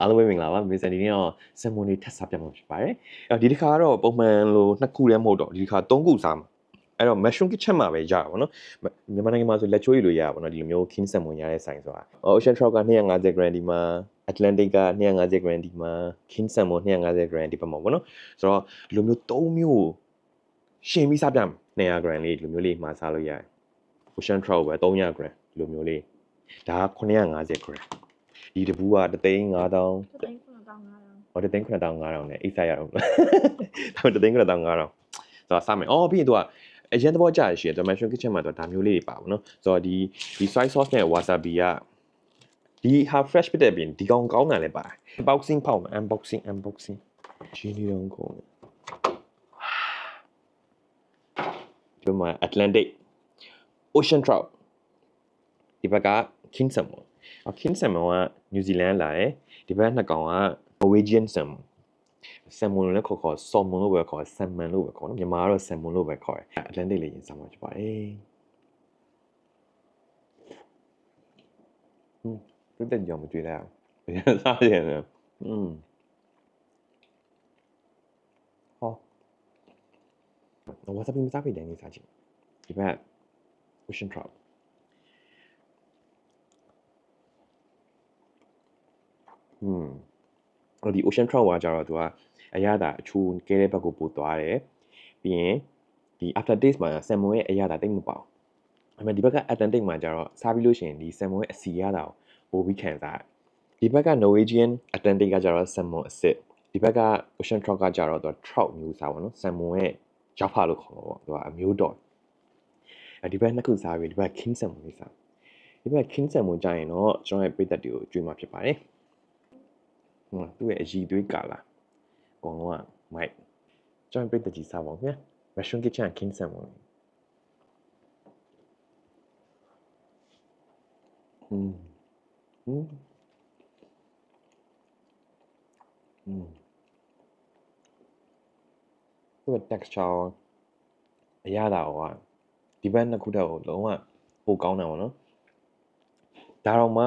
အားလုံးပဲမင်္ဂလာပါမေဆန်ဒီနေ့တော့ဆမ်မွန်လေးထပ်စားပြမှာဖြစ်ပါတယ်ဒီတစ်ခါကတော့ပုံမှန်လို2ခုလည်းမဟုတ်တော့ဒီတစ်ခါ3ခုစားမှာအဲ့တော့ mushroom kitchen မှာပဲရတာပေါ့နော်မြန်မာနိုင်ငံမှာဆိုလက်ချိုးရလို့ရတာပေါ့နော်ဒီလိုမျိုး king salmon ရတဲ့ဆိုင်ဆိုတာ ocean trout က250 gram ဒီမှာ atlantic က250 gram ဒီမှာ king salmon 250 gram ဒီဘက်မှာပေါ့နော်ဆိုတော့ဒီလိုမျိုး3မျိုးရှင်ပြီးစားပြမယ်200 gram လေးဒီလိုမျိုးလေးမှာစားလို့ရတယ် ocean trout ပဲ300 gram ဒီလိုမျိုးလေးဒါက950 gram ဒီတပူးက3,500 ဟော3,500နဲ့အိတ်ဆက်ရအောင်ဒါ3,500ဆိုတော့စမယ်ပြီးရင်သူကအရင်သဘောကျရရှိတယ် dimension kitchen မှာတော့ဒါမျိုးလေးတွေပါဘူးเนาะဆိုတော့ဒီ soy sauce နဲ့ wasabi ကဒီဟာ fresh ဖြစ်တဲ့ပြင်ဒီကောင်ကောင်းတာလည်းပါတယ် unboxing ဖောက်မယ် unboxing ရှင်းနေတော့ကောင်းဒီမှာ Atlantic Ocean Trout ဒီဘက်က King Salmon King Salmon က New Zealand လာတယ်ဒီဘက်နှစ်ကောင်က Norwegian Salmon Salmon လို့လည်းခေါ် Salmon လို့ပဲခေါ် Salmon လို့ပဲခေါ်နော်မြန်မာကတော့ Salmon လို့ပဲခေါ်တယ် Atlantic လေးရင်စားမှာဖြစ်ပါတယ်ပြတ်တဲ့ကြောင်မတွေ့လိုက်အောင်စားရတယ်ဝါဆာဘီမစားဖိတယ်နေစားချင်ဒီဘက် Ocean Troutဒီ Ocean Trout ကကြတော့သူကအရသာအချိုးကဲတဲ့ဘက်ကိုပို့သွားတယ်ပြီးရင်ဒီ after taste မှာ salmon ရဲ့အရသာတိတ်မပေါဒါပေမဲ့ဒီဘက်က Atlantic မှာကြတော့စားပြီးလို့ရှိရင်ဒီ salmon ရဲ့အစီရတာကိုပိုပြီးခံစားဒီဘက်က Norwegian Atlantic ကကြတော့ salmon အစစ်ဒီဘက်က Ocean Trout ကကြတော့သူ trout မျိုးစားပါနော် salmon ရဲ့ရောက်ဖလို့ခေါ်တော့ပေါ့သူကအမျိုးတော်ဒီဘက်နှစ်ခုစားပြီးဒီဘက် king salmon လေးစားဒီဘက် king salmon ကြရင်တော့ကျွန်တော်ရဲ့ပြည်သက်တွေကိုကြွေးမှာဖြစ်ပါတယ်သူ့ရဲ့အည်သွေးကာလာအကောင်လုံးကမိုက်ကျွန်တော်ပြည်သက်ကြီးစားပါဦးခင်ဗျာ mushroom kitchen king salmon သူ့ texture အရသာကဒီဘက်နှစ်ခုတည်းကိုလုံးဝပိုကောင်းတယ်ပေါ့နော်ဒါတော့မှ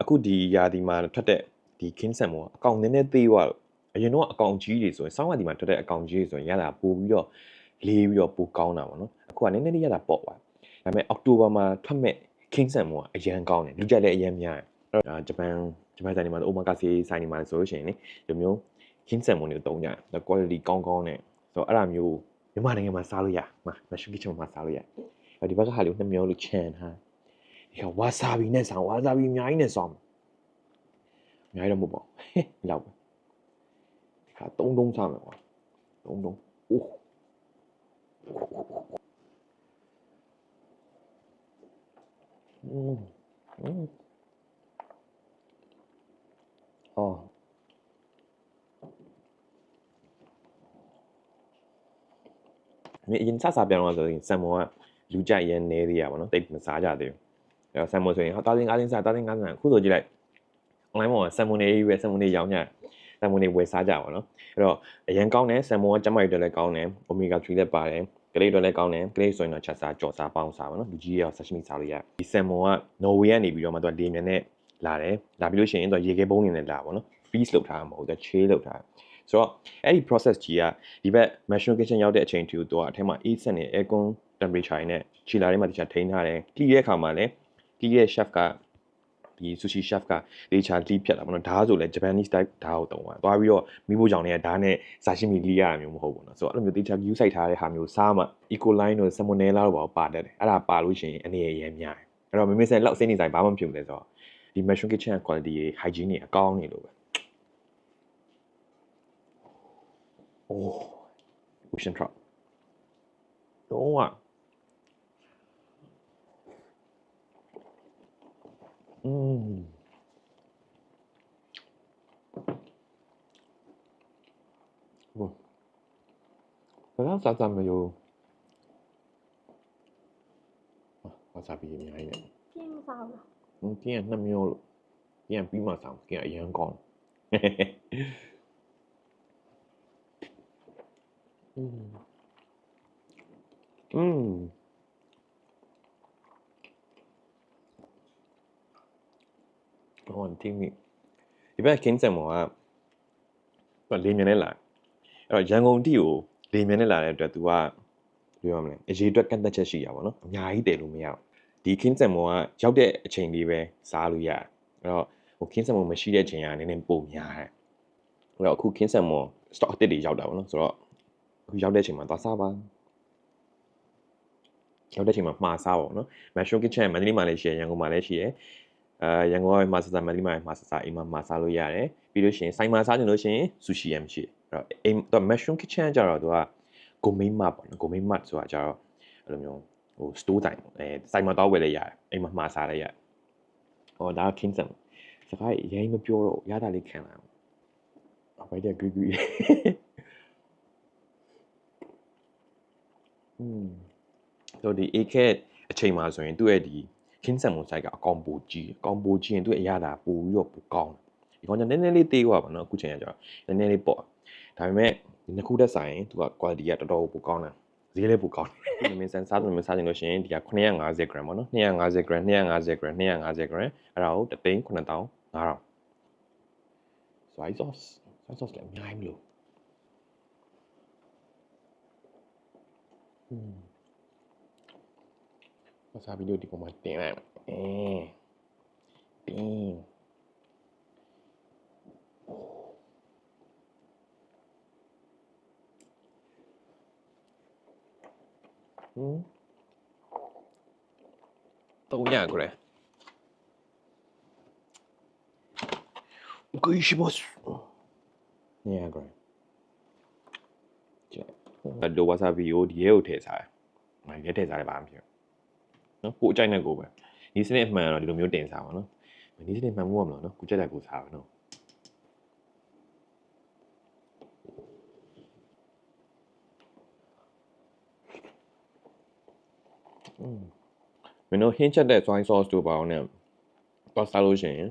အခုဒီယာဒီမှာထွက်တဲ့ဒီ king salmon အကောင်နည်းနည်းသေးသွားလို့အရင်တော့အကောင်ကြီးတွေဆိုရင်စောင်းဝဒီမှာထွက်တဲ့အကောင်ကြီးတွေဆိုရင်ရတာပိုပြီးတော့လေးပြီးတော့ပိုကောင်းတာပေါ့နော်အခုကနည်းနည်းလေးရတာပေါ့သွားဒါပေမဲ့အောက်တိုဘာမှာထွက်မဲ့ king salmon ကအရန်ကောင်းတယ်လူကြိုက်လည်းအရန်များတယ်အဲ့တော့ဂျပန်ဆိုင်တွေမှာအိုမာကာစီဆိုင်တွေမှာဆိုလို့ရှိရင်လေဒီမျိုး king salmon တွေတုံးကြတယ် quality ကောင်းကောင်းနဲ့ဆိုတော့အဲ့ဒါမျိုးမြန်မာနိုင်ငံမှာစားလို့ရမှာ mushroom kitchen မှာစားလို့ရဒီဘက်ကဟာလေး2မျိုးလို့ချန်ထားဒီကဝါဆာဘီနဲ့ဆောင်ဝါဆာဘီအများကြီးနဲ့ဆောင်အများကြီးတော့မဟုတ်ပါဘူးလောက်ပဲဒီက3တုံးစားမယ်ကွာ3တုံးအိုးအရင်စားပြန်တော့ဆိုရင်ဆမ်မွန်ကလူကြိုက်ရန်နေသေးရပါတော့တိတ်မစားကြသေးဘူးအဲ့တော့ဆမ်မွန်ဆိုရင်1500စား1500ခုဆိုကြည့်လိုက် online မှာဆမ်မွန်တွေပဲဆမ်မွန်တွေရောင်းကြဆမ်မွန်တွေဝယ်စားကြပါတော့အဲ့တော့အရင်ကောင်းတယ်ဆမ်မွန်ကကျမကြီးတွေလည်းကောင်းတယ် omega 3လည်းပါတယ်ကလေးတွေလည်းကောင်းတယ်ကလေးဆိုရင်တော့ချက်စားကြော်စားပေါင်းစားပါနော်လူကြီးရော sashimi စားလို့ရတယ်ဒီဆမ်မွန်က Norway ကနေပြီးတော့မှသူကလေမြန်နဲ့လာတယ်လာပြီးလို့ရှိရင်သူကရေခဲပုံးနေနဲ့လာပါနော် freeze လုပ်ထားတာမဟုတ်ဘူးချေးလုပ်ထားတာဆိုတော့အဲ့ဒီ process ကြီးကဒီဘက် mushroom kitchen ရောက်တဲ့အချိန်ထိသူကအထက်မှာ အေးစက်နေ aircon temperature နဲ့ချီလာထဲမှာတခြားထိန်းထားတယ်တီးတဲ့အခါမှာလည်းတီးရဲ့ chef ကဒီ sushi chef ကတေချာလီးဖြတ်တာပေါ့နော်ဓာတ်ဆိုလဲ Japanese type ဓာတ်ကိုတုံးသွားပြီးတော့မိဖို့ကြောင့်လည်းဓာတ်နဲ့ဆာရှိမီလီးရတာမျိုးမဟုတ်ဘူးနော်ဆိုတော့အဲ့လိုမျိုးတေချာ view site ထားတဲ့ဟာမျိုးစားမှ eco line တို့ salmonella တို့ပါတတ်တယ်အဲ့ဒါပါလို့ရှိရင်အနေရရများတယ်အဲ့တော့မမေဆန်လောက်စိနေဆိုင်ဘာမှမဖြစ်ဘူးလဲဆိုတော့ဒီ mushroom kitchen quality hygiene တွေအကောင်းနေလို့ပဲOcean Trout တော့ဘာသာစားမလို့ဝါဆာဘီအများကြီးနဲ့ပြင်းမစားဘူးပြင်း2မျိုးလို့ပြင်းပြီးမှစားပြင်းအရင်ကောင်းဟောတီမီ ဒီဘက် King Salmon ကလေမြန်နဲ့လာအဲ့တော့ရန်ကုန်တိကိုလေမြန်နဲ့လာတဲ့အတွက် तू ကပြောရမလဲအရေးအတွက်ကန့်သက်ချက်ရှိရပါတော့အများကြီးတည်လို့မရဘူးဒီ King Salmon ကရောက်တဲ့အချိန်လေးပဲစားလို့ရတယ်အဲ့တော့ဟို King Salmon မရှိတဲ့အချိန်ကနည်းနည်းပိုများတယ်အဲ့တော့အခု King Salmon stock အသစ်တွေရောက်တာပေါ့နော်ဆိုတော့အခုရောက်တဲ့အချိန်မှာသွားစားပါရောက်တဲ့အချိန်မှာမှားစားပါပေါ့နော် Mushroom Kitchen မန္တလေးမှာလည်းရှိရရန်ကုန်မှာလည်းရှိရရန်ကုန်ကမှာစားစားမန္တလေးမှာမှာစားစားအိမ်မှာမှာစားလို့ရတယ်ပြီးလို့ရှိရင်ဆိုင်မှာစားကြလို့ရှိရင် sushi ရမရှိအဲ့တော့အိမ်တော့ Mushroom Kitchen ကျတော့သူက gourmet mart ပေါ့နော် gourmet mart ဆိုတာကျတော့အဲ့လိုမျိုးဟို store တိုင်းဆိုင်မှာတော့ဝယ်လဲရတယ်အိမ်မှာမှာစားလဲရတယ်ဟောဒါ King Salmon စကားအရင်မပြောတော့ရတာလေးခံလာအောင်ဘိုက်တဲ့ဂူဂူဆိုဒီ AK အချိန်မှာဆိုရင်သူ့ရဲ့ဒီ King Salmon size ကအကောင်ပိုကြီးရင်သူ့အရသာပိုပြီးတော့ပိုကောင်းတယ်ဒီကောင်ကနည်းနည်းလေးသေးกว่าပေါ့နော်အခုချိန်ကကျတော့နည်းနည်းလေးပေါ့ဒါပေမဲ့ဒီနှစ်ခုတက်ဆိုင်သူက quality ကတော်တော်ပိုကောင်းတယ်ဈေးလည်းပိုကောင်းတယ်ဒီမင်းစန်စားလို့စားချင်လို့ရှိရင်ဒီက950 gram ပေါ့နော်250 gram 250 gram 250 gram အဲ့ဒါကို3,9500 soy sauce လည်းအများကြီးမလို့ဝါဆာဘီတို့ဒီကောင်မှာတင်လိုက်တင်းတော့ရကြတယ်お願いしますねえこれじゃあဒိုဝါဆာဘီကိုဒီရဲကိုထည့်စားတယ်ရဲထည့်စားတယ်ဘာမှမဖြစ်နော်ကိုအကြိုက်နဲ့ကိုပဲဒီစနစ်အမှန်တော့ဒီလိုမျိုးတင်စားပါနော်ဒီစနစ်မှန်မှုရမလို့နော်ကိုကြက်တဲ့ကိုစားပါနော်မင်းတို့ဟင်းချက်တဲ့ soy sauce တို့ပါအောင်နဲ့တော့စားလို့ရှိရင်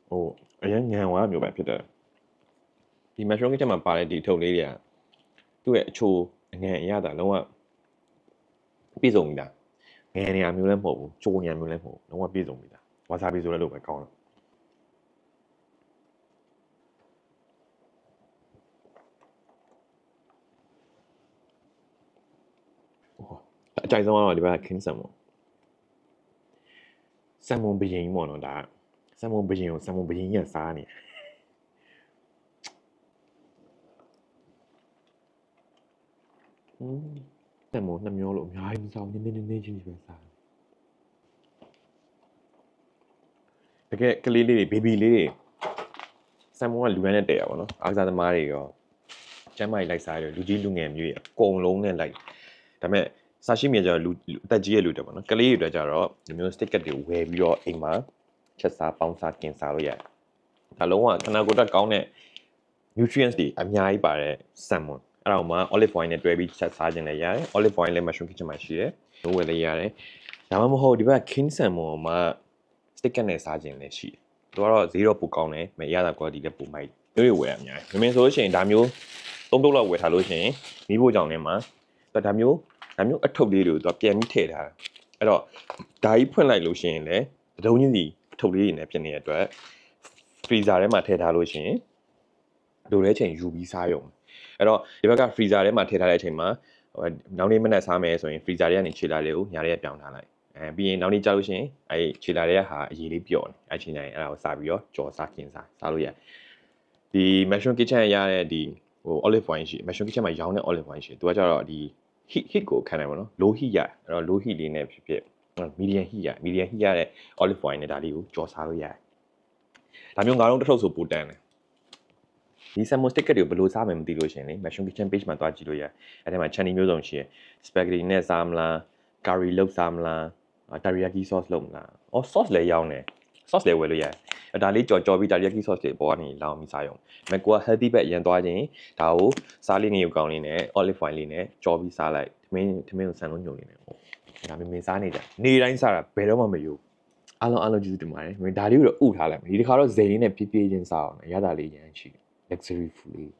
ဟိုအရင်ငံဝါမျိုးပဲဖြစ်တယ်ဒီ mushroom kitchen မှာပါတဲ့ဒီထုတ်လေးတွေကသူ့ရဲ့အချိုအငန်အရသာလုံးဝပြည့်စုံပြီလားငန်နေရာမျိုးလည်းမဟုတ်ဘူးချိုနေရာမျိုးလည်းမဟုတ်ဘူးလုံးဝပြည့်စုံပြီလားဝါဆာဘီဆိုလည်းလို့ပဲကောင်းတယ်အကြိုက်ဆုံးကတော့ဒီဘက်က King Salmon ဆမ်မွန်ဘရင်ပေါ့နော်ဒါဆမ်မွန်ဘရင်ကိုဆမ်မွန်ဘရင်ကြီးကစားနေဆမ်မွန်2မျိုးလို့အများကြီးမစားဘူးနည်းနည်းချင်းပဲစားတကယ်ကလေးလေးတွေဘေဘီလေးတွေဆမ်မွန်ကလူရမ်းနဲ့တည့်ရပါတော့အားကစားသမားတွေရောကျမ်းမာရေးလိုက်စားရလူကြီးလူငယ်မျိုးတွေအကုန်လုံးနဲ့လိုက်ဒါပေမဲ့စာရှိမြေကျတော့လူအသက်ကြီးရဲ့လူတွေပေါ့နော်ကလေးတွေအတွက်ကျတော့ဒီမျိုး sticker တွေဝယ်ပြီးတော့အိမ်မှာချက်စားပေါင်းစားกินစားလို့ရတယ်ဒါလုံးဝခနာကိုယ်တက်ကောင်းတဲ့ nutrients တွေအများကြီးပါတဲ့ salmon အဲ့ဒါမှ olive oil နဲ့တွဲပြီးချက်စားခြင်းလည်းရတယ် olive oil လည်း mushroom kitchen မှာရှိတယ်လို့ဝယ်လည်းရတယ်ဒါမှမဟုတ်ဒီဘက် King Salmon မှာ sticker နဲ့စားခြင်းလည်းရှိတယ်သူကတော့ဈေးတော့ပိုကောင်းတယ်မရတာ quality လည်းပိုမိုက်မျိုးတွေဝယ်ရအများကြီးမင်းဆိုလို့ရှိရင်ဒါမျိုး3တုပ်လောက်ဝယ်ထားလို့ရှိရင်မိဖို့ကြောင့်လည်းမှာဒါမျိုးအထုပ်လေးတွေကိုသူပြန်ပြီးထည့်ထားတာအဲ့တော့ဓာကြီးဖွင့်လိုက်လို့ရှိရင်လည်းတုံးချင်းစီအထုပ်လေးတွေနဲ့ဖြစ်နေတဲ့အတွက် freezer ထဲမှာထည့်ထားလို့ရှိရင်လိုတဲ့အချိန်ယူပြီးစားရုံအဲ့တော့ဒီဘက်က freezer ထဲမှာထည့်ထားတဲ့အချိန်မှာနောက်နေ့မနက်စားမယ်ဆိုရင် freezer ထဲကနေခြေလာလေးကိုညာထဲပြောင်းထားလိုက်ပြီးရင်နောက်နေ့ကြာလို့ရှိရင်ခြေလာတွေကဟာအရေးလေးပျော့နေချိန်တိုင်းအဲ့ဒါကိုစားပြီးတော့ကြော်စားกินစားလို့ရဒီ mushroom kitchen ရတဲ့ဒီဟို olive oil ရှိ mushroom kitchen မှာရောင်းတဲ့ olive oil ရှိသူကကျတော့ဒီ heat ကိုခံနိုင်ပါတော့ low heat ရအဲ့တော့ low heat လေးနဲ့ဖြစ် medium heat ရ medium heat ရတဲ့ olive oil နဲ့ဒါလေးကိုကြော်စားလို့ရတယ်ဒါမျိုးငါးလုံးတစ်ထုပ်ဆိုပိုတန်တယ်ဒီ salmon sticker တွေကိုဘယ်လိုစားမယ်မသိလို့ရှင်လေ mushroom kitchen page မှာတွားကြည့်လို့ရအဲ့ထဲမှာ chutney မျိုးစုံရှိရယ် spaghetti နဲ့စားမလား curry လုပ်စားမလား teriyaki sauce လုပ်မလားအော် sauce လည်းရောင်းတယ် sauce လည်းဝယ်လို့ရတယ်ဒါလေးကြော်ပြီး teriyaki sauce တွေပေါ်ကနေလောင်းပြီးစားရုံမကွာ healthy ဘက်ရန်သွားခြင်းဒါကိုစားလေးငရုတ်ကောင်းလေးနဲ့ olive oil လေးနဲ့ကြော်ပြီးစားလိုက်ထမင်းကိုဆန်လုံးညုံနေတယ်ဒါမင်းစားနေကြနေတိုင်းစားတာဘယ်တော့မှမယူအားလုံးကျေးဇူးတင်ပါတယ်မင်းဒါလေးကိုတော့ဥထားလိုက်မယ်ဒီတစ်ခါတော့ဇိန်လေးနဲ့ဖြည်းဖြည်းချင်းစားအောင်ရတာလေးရမ်းရှိ luxury food လေး